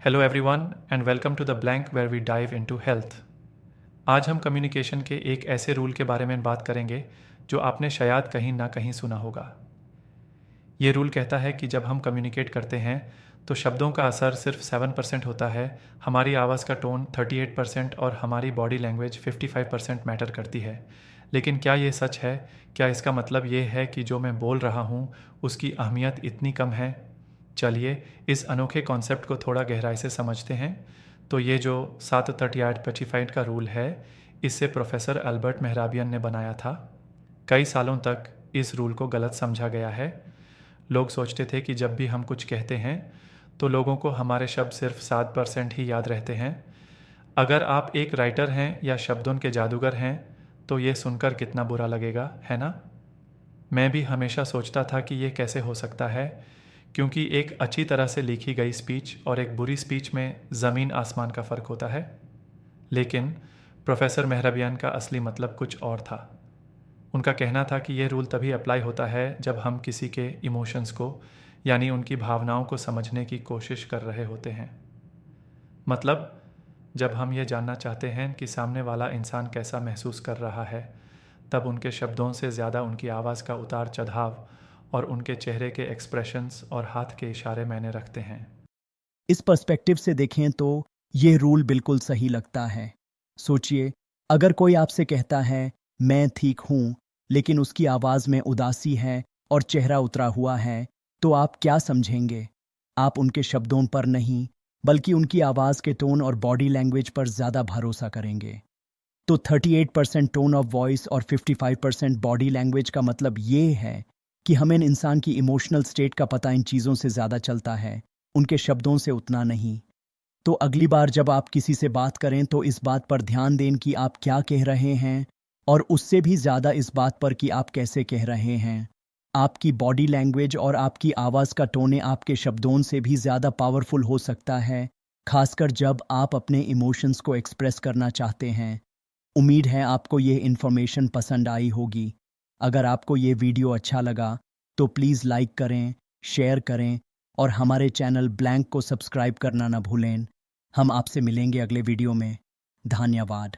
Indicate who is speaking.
Speaker 1: Hello everyone and welcome to the blank where we dive into health. आज हम communication के एक ऐसे रूल के बारे में बात करेंगे जो आपने शायद कहीं ना कहीं सुना होगा। ये रूल कहता है कि जब हम कम्युनिकेट करते हैं तो शब्दों का असर सिर्फ 7% होता है, हमारी आवाज़ का टोन 38% और हमारी बॉडी लैंग्वेज 55% मैटर करती है। लेकिन क्या ये सच है? क्या इसका मतलब ये है कि जो मैं बोल रहा हूँ उसकी अहमियत इतनी कम है? चलिए इस अनोखे कॉन्सेप्ट को थोड़ा गहराई से समझते हैं। तो ये जो 738-25 का रूल है, इससे प्रोफेसर अल्बर्ट मेहराबियन ने बनाया था। कई सालों तक इस रूल को गलत समझा गया है। लोग सोचते थे कि जब भी हम कुछ कहते हैं तो लोगों को हमारे शब्द सिर्फ 7% ही याद रहते हैं। अगर आप एक राइटर हैं या शब्दों के जादूगर हैं तो ये सुनकर कितना बुरा लगेगा, है ना? मैं भी हमेशा सोचता था कि ये कैसे हो सकता है, क्योंकि एक अच्छी तरह से लिखी गई स्पीच और एक बुरी स्पीच में ज़मीन आसमान का फ़र्क होता है। लेकिन प्रोफेसर मेहराबियान का असली मतलब कुछ और था। उनका कहना था कि यह रूल तभी अप्लाई होता है जब हम किसी के इमोशंस को, यानी उनकी भावनाओं को समझने की कोशिश कर रहे होते हैं। मतलब जब हम ये जानना चाहते हैं कि सामने वाला इंसान कैसा महसूस कर रहा है, तब उनके शब्दों से ज़्यादा उनकी आवाज़ का उतार चढ़ाव और उनके चेहरे के एक्सप्रेशंस और हाथ के इशारे मायने रखते हैं।
Speaker 2: इस पर्सपेक्टिव से देखें तो ये रूल बिल्कुल सही लगता है। सोचिए, अगर कोई आपसे कहता है मैं ठीक हूं, लेकिन उसकी आवाज में उदासी है और चेहरा उतरा हुआ है, तो आप क्या समझेंगे? आप उनके शब्दों पर नहीं, बल्कि उनकी आवाज के टोन और बॉडी लैंग्वेज पर ज्यादा भरोसा करेंगे। तो 38% टोन ऑफ वॉइस और 55% बॉडी लैंग्वेज का मतलब ये है कि हमें इंसान की इमोशनल स्टेट का पता इन चीज़ों से ज़्यादा चलता है, उनके शब्दों से उतना नहीं। तो अगली बार जब आप किसी से बात करें तो इस बात पर ध्यान दें कि आप क्या कह रहे हैं, और उससे भी ज़्यादा इस बात पर कि आप कैसे कह रहे हैं। आपकी बॉडी लैंग्वेज और आपकी आवाज़ का टोने आपके शब्दों से भी ज़्यादा पावरफुल हो सकता है, खासकर जब आप अपने इमोशंस को एक्सप्रेस करना चाहते हैं। उम्मीद है आपको ये इन्फॉर्मेशन पसंद आई होगी। अगर आपको ये वीडियो अच्छा लगा तो प्लीज़ लाइक करें, शेयर करें और हमारे चैनल ब्लैंक को सब्सक्राइब करना ना भूलें। हम आपसे मिलेंगे अगले वीडियो में। धन्यवाद।